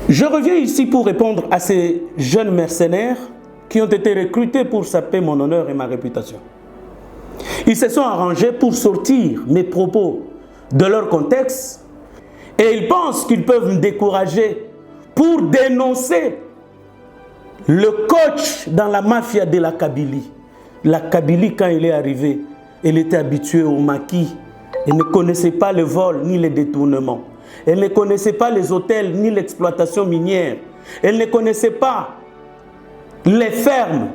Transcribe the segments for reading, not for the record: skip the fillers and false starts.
Je reviens ici pour répondre à ces jeunes mercenaires qui ont été recrutés pour saper mon honneur et ma réputation. Ils se sont arrangés pour sortir mes propos de leur contexte et ils pensent qu'ils peuvent me décourager pour dénoncer le coach dans la mafia de la Kabylie. La Kabylie, quand il est arrivé, elle était habituée au maquis. Elle ne connaissait pas le vol ni les détournements. Elle ne connaissait pas les hôtels ni l'exploitation minière. Elle ne connaissait pas les fermes.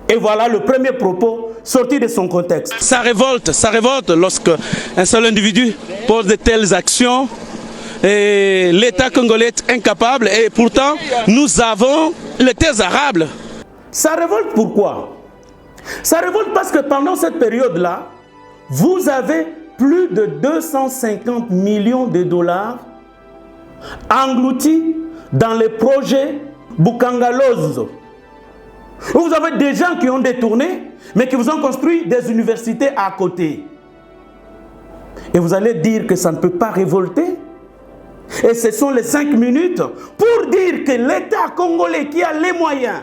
Et voilà le premier propos sorti de son contexte. Ça révolte lorsque un seul individu pose de telles actions. Et l'État congolais est incapable et pourtant nous avons l'État arable. Ça révolte pourquoi? Ça révolte parce que pendant cette période-là, vous avez plus de 250 millions de dollars engloutis dans les projets Bukangalozo. Vous avez des gens qui ont détourné, mais qui vous ont construit des universités à côté. Et vous allez dire que ça ne peut pas révolter? Et ce sont les 5 minutes pour dire que l'État congolais qui a les moyens,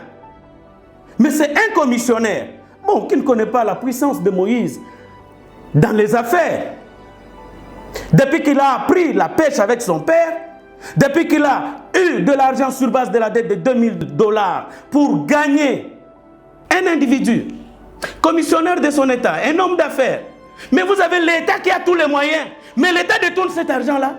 mais c'est un commissionnaire, bon, qui ne connaît pas la puissance de Moïse dans les affaires. Depuis qu'il a appris la pêche avec son père, depuis qu'il a eu de l'argent sur base de la dette de 2000 $ pour gagner un individu, commissionnaire de son État, un homme d'affaires. Mais vous avez l'État qui a tous les moyens, mais l'État détourne cet argent-là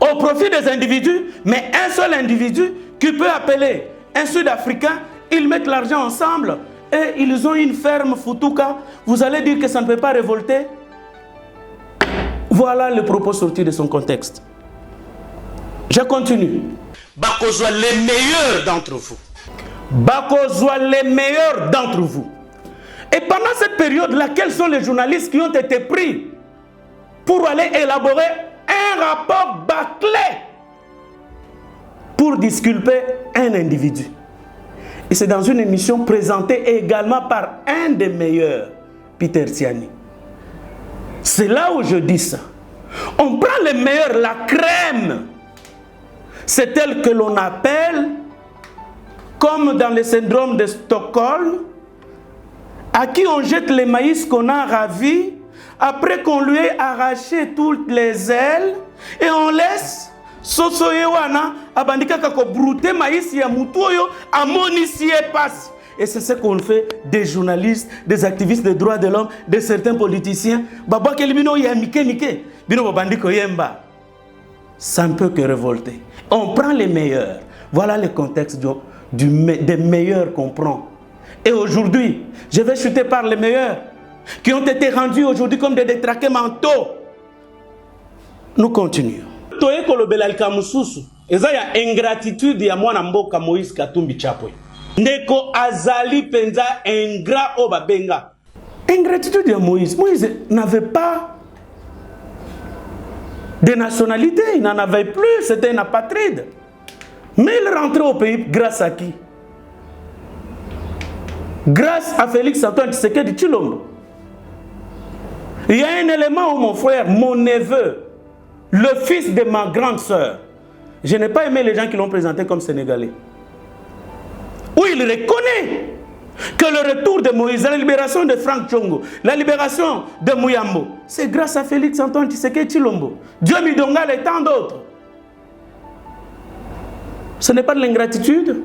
au profit des individus, mais un seul individu qui peut appeler un Sud-Africain, ils mettent l'argent ensemble et ils ont une ferme Futuka. Vous allez dire que ça ne peut pas révolter? Voilà le propos sorti de son contexte. Je continue. Bakozwa les meilleurs d'entre vous. Bakozwa les meilleurs d'entre vous. Et pendant cette période-là, quels sont les journalistes qui ont été pris pour aller élaborer un rapport bâclé pour disculper un individu? Et c'est dans une émission présentée également par un des meilleurs, Peter Tiani. C'est là où je dis ça. On prend les meilleurs, la crème. C'est elle que l'on appelle, comme dans le syndrome de Stockholm, à qui on jette les maïs qu'on a ravis, après qu'on lui ait arraché toutes les ailes, et on laisse Sosoyewana, abandika kako brouter maïs ya mutoyo, amonisie passe. Et c'est ce qu'on fait des journalistes, des activistes des droits de l'homme, de certains politiciens. Baba kelibino ya mike mike, bino babandiko yemba. Ça ne peut que révolter. On prend les meilleurs. Voilà le contexte des meilleurs qu'on prend. Et aujourd'hui, je vais chuter par les meilleurs qui ont été rendus aujourd'hui comme des détraqués mentaux. Nous continuons. Toye kolobela likamususu. Eza ya ingratitude ya mwana mboka Moïse Katumbi Chapwe. Ndeko azali penza ingrat obabenga. Ingratitude ya Moïse. Moïse n'avait pas de nationalité, il n'en avait plus, c'était un apatride. Mais il est rentré au pays grâce à qui? Grâce à Félix Antoine Tshisekedi Tshilombo. Il y a un élément où mon frère, mon neveu, le fils de ma grande sœur, je n'ai pas aimé les gens qui l'ont présenté comme sénégalais, où il reconnaît que le retour de Moïse, la libération de Franck Tchongo, la libération de Mouyambo, c'est grâce à Félix Antoine Tshisekedi Tshilombo, Dieu Midongal et tant d'autres. Ce n'est pas de l'ingratitude.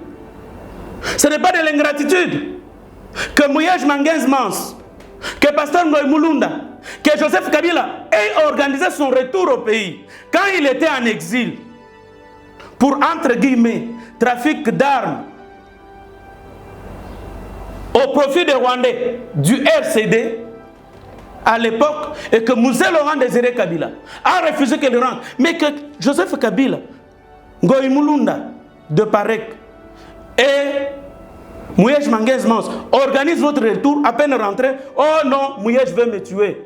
Ce n'est pas de l'ingratitude que Mouyej Mangenz Mans, que Pasteur Ngoy Mulunda, que Joseph Kabila ait organisé son retour au pays quand il était en exil pour, entre guillemets, trafic d'armes au profit des Rwandais du RCD à l'époque, et que Mouzé Laurent Désiré Kabila a refusé qu'il rentre, mais que Joseph Kabila, Ngoy Mulunda de Parek et Mouyej Mangenz Mans organise votre retour, à peine rentré, oh non, Mouyej veut me tuer.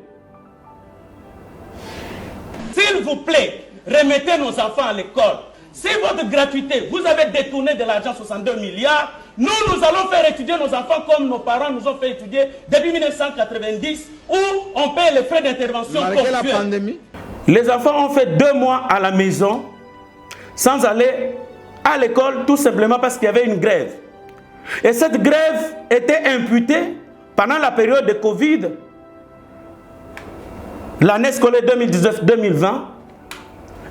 S'il vous plaît, remettez nos enfants à l'école. Si votre gratuité, vous avez détourné de l'argent 62 milliards, nous allons faire étudier nos enfants comme nos parents nous ont fait étudier depuis 1990, où on paye les frais d'intervention. Malgré la pandémie. Les enfants ont fait 2 mois à la maison sans aller à l'école tout simplement parce qu'il y avait une grève. Et cette grève était imputée pendant la période de Covid, l'année scolaire 2019-2020,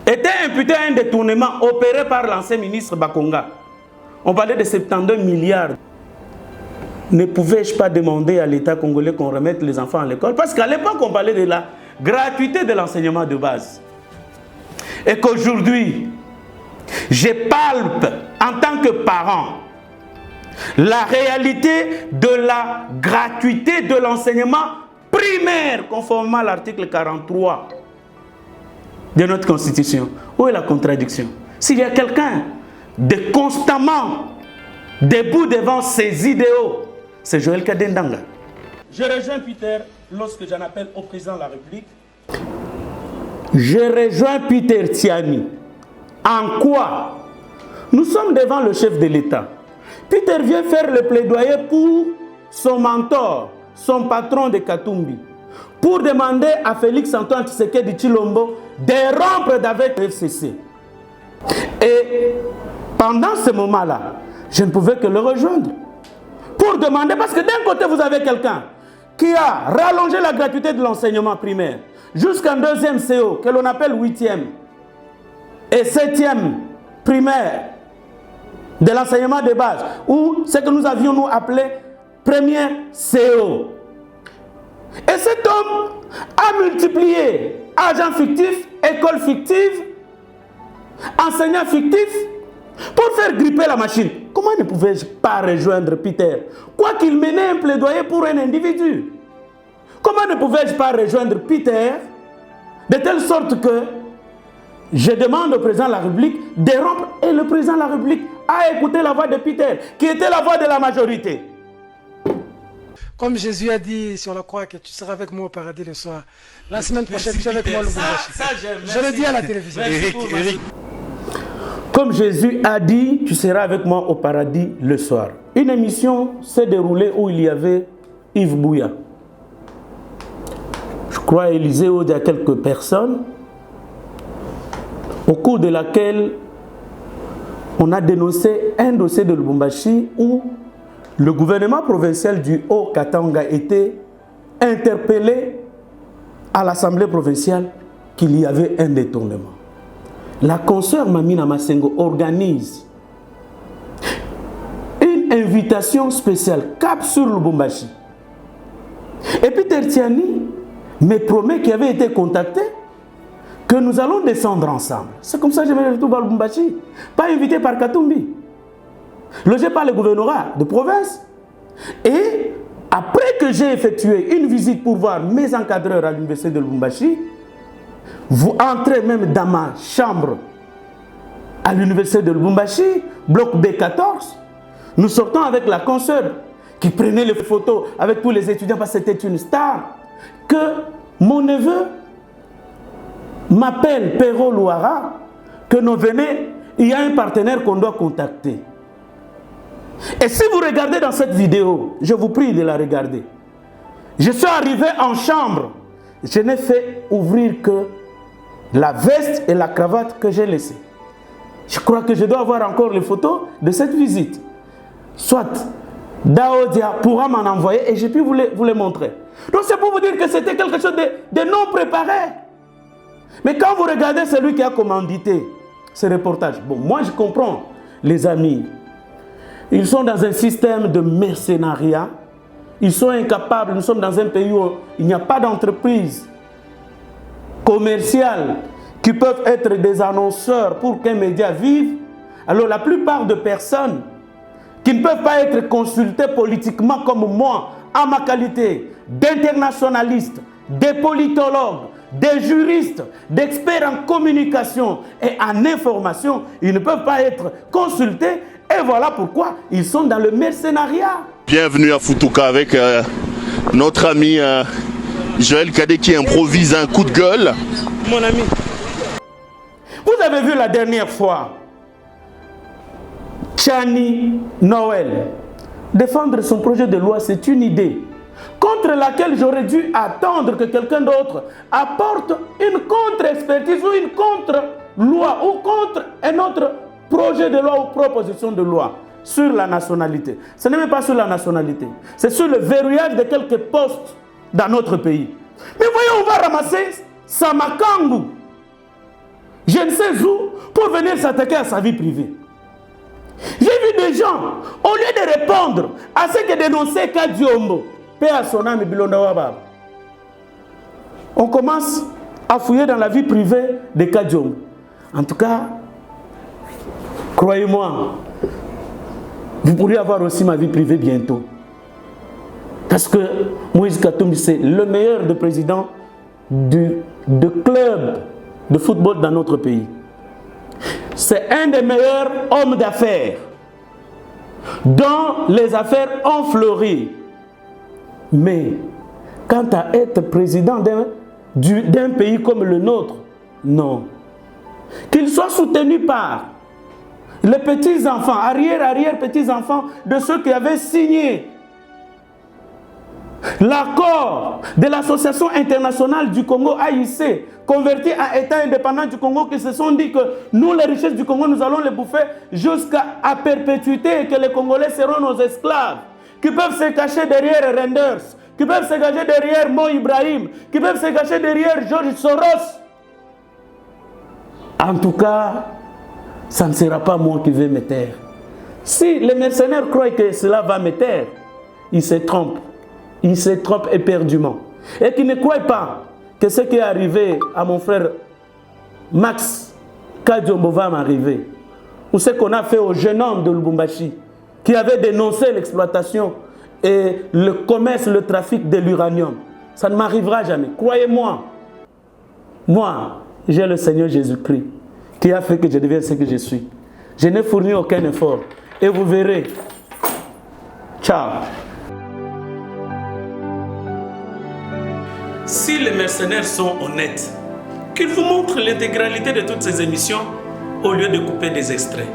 était imputée à un détournement opéré par l'ancien ministre Bakonga. On parlait de 72 milliards. Ne pouvais-je pas demander à l'État congolais qu'on remette les enfants à l'école? Parce qu'à l'époque, on parlait de la gratuité de l'enseignement de base. Et qu'aujourd'hui, je palpe en tant que parent la réalité de la gratuité de l'enseignement primaire, conformément à l'article 43 de notre Constitution. Où est la contradiction? S'il y a quelqu'un de constamment debout devant ses idéaux, c'est Joël Kadendanga. Je rejoins Peter lorsque j'en appelle au président de la République. Je rejoins Peter Tiani. En quoi? Nous sommes devant le chef de l'État. Peter vient faire le plaidoyer pour son mentor, son patron de Katumbi, pour demander à Félix Antoine Tshisekedi Tshilombo de rompre avec le FCC. Et pendant ce moment-là, je ne pouvais que le rejoindre. Pour demander, parce que d'un côté, vous avez quelqu'un qui a rallongé la gratuité de l'enseignement primaire jusqu'en 2e CO, que l'on appelle 8e et 7e primaire de l'enseignement de base, ou ce que nous avions nous appelé première CO. Et cet homme a multiplié agents fictifs, écoles fictives, enseignants fictifs, pour faire gripper la machine. Comment ne pouvais-je pas rejoindre Peter? Quoi qu'il menait un plaidoyer pour un individu. Comment ne pouvais-je pas rejoindre Peter de telle sorte que je demande au président de la République de rompre, et le président de la République a écouté la voix de Peter, qui était la voix de la majorité. Comme Jésus a dit sur la croix que tu seras avec moi au paradis le soir, la semaine prochaine tu es avec moi au Lubumbashi. Je le dis à la télévision. Eric. Comme Jésus a dit, tu seras avec moi au paradis le soir. Une émission s'est déroulée où il y avait Yves Bouya. Je crois à Élysée où il y a quelques personnes, au cours de laquelle on a dénoncé un dossier de Lubumbashi où le gouvernement provincial du Haut-Katanga était interpellé à l'Assemblée provinciale qu'il y avait un détournement. La consoeur Mamina Massengo organise une invitation spéciale cap sur Lubumbashi. Et Peter Tiani me promet qu'il avait été contacté, que nous allons descendre ensemble. C'est comme ça que je vais retourner à Lubumbashi. Pas invité par Katumbi, logé par le gouvernorat de province. Et après que j'ai effectué une visite pour voir mes encadreurs à l'université de Lubumbashi, vous entrez même dans ma chambre à l'université de Lubumbashi, bloc B14. Nous sortons avec la consoeur qui prenait les photos avec tous les étudiants parce que c'était une star. Que mon neveu m'appelle Perro Louara, que nous venons, il y a un partenaire qu'on doit contacter. Et si vous regardez dans cette vidéo, je vous prie de la regarder. Je suis arrivé en chambre, je n'ai fait ouvrir que la veste et la cravate que j'ai laissée. Je crois que je dois avoir encore les photos de cette visite. Soit Daodia pourra m'en envoyer et je peux vous les montrer. Donc c'est pour vous dire que c'était quelque chose de non préparé. Mais quand vous regardez celui qui a commandité ce reportage, bon, moi je comprends les amis. Ils sont dans un système de mercenariat. Ils sont incapables. Nous sommes dans un pays où il n'y a pas d'entreprise commerciales qui peuvent être des annonceurs pour qu'un média vive. Alors la plupart de personnes qui ne peuvent pas être consultées politiquement comme moi, en ma qualité d'internationaliste, de politologue, de juristes, d'experts en communication et en information, ils ne peuvent pas être consultés. Et voilà pourquoi ils sont dans le mercenariat. Bienvenue à Futuka avec notre ami Joël Cadet qui improvise un coup de gueule. Mon ami. Vous avez vu la dernière fois Chani Noël défendre son projet de loi, c'est une idée contre laquelle j'aurais dû attendre que quelqu'un d'autre apporte une contre-expertise ou une contre loi ou contre un autre projet de loi ou proposition de loi sur la nationalité. Ce n'est même pas sur la nationalité. C'est sur le verrouillage de quelques postes dans notre pays. Mais voyons, on va ramasser Samakangu, je ne sais où, pour venir s'attaquer à sa vie privée. J'ai vu des gens, au lieu de répondre à ce que dénonçait Kadiombo, paix à son âme, on commence à fouiller dans la vie privée de Kadiombo. En tout cas, croyez-moi, vous pourriez avoir aussi ma vie privée bientôt. Parce que Moïse Katumbi, c'est le meilleur des présidents de club de football dans notre pays. C'est un des meilleurs hommes d'affaires dont les affaires ont fleuri. Mais quant à être président d'un pays comme le nôtre, non. Qu'il soit soutenu par les petits-enfants, arrière-petits-enfants de ceux qui avaient signé l'accord de l'Association internationale du Congo, AIC, converti à État indépendant du Congo, qui se sont dit que nous, les richesses du Congo, nous allons les bouffer jusqu'à perpétuité et que les Congolais seront nos esclaves, qui peuvent se cacher derrière Renders, qui peuvent se cacher derrière Mo Ibrahim, qui peuvent se cacher derrière George Soros. En tout cas, ça ne sera pas moi qui vais me taire. Si les mercenaires croient que cela va me taire, ils se trompent. Ils se trompent éperdument. Et qu'ils ne croient pas que ce qui est arrivé à mon frère Max Kadiombo va m'arriver. Ou ce qu'on a fait au jeune homme de Lubumbashi, qui avait dénoncé l'exploitation et le commerce, le trafic de l'uranium. Ça ne m'arrivera jamais. Croyez-moi. Moi, j'ai le Seigneur Jésus-Christ qui a fait que je devienne ce que je suis. Je n'ai fourni aucun effort. Et vous verrez. Ciao. Si les mercenaires sont honnêtes, qu'ils vous montrent l'intégralité de toutes ces émissions au lieu de couper des extraits.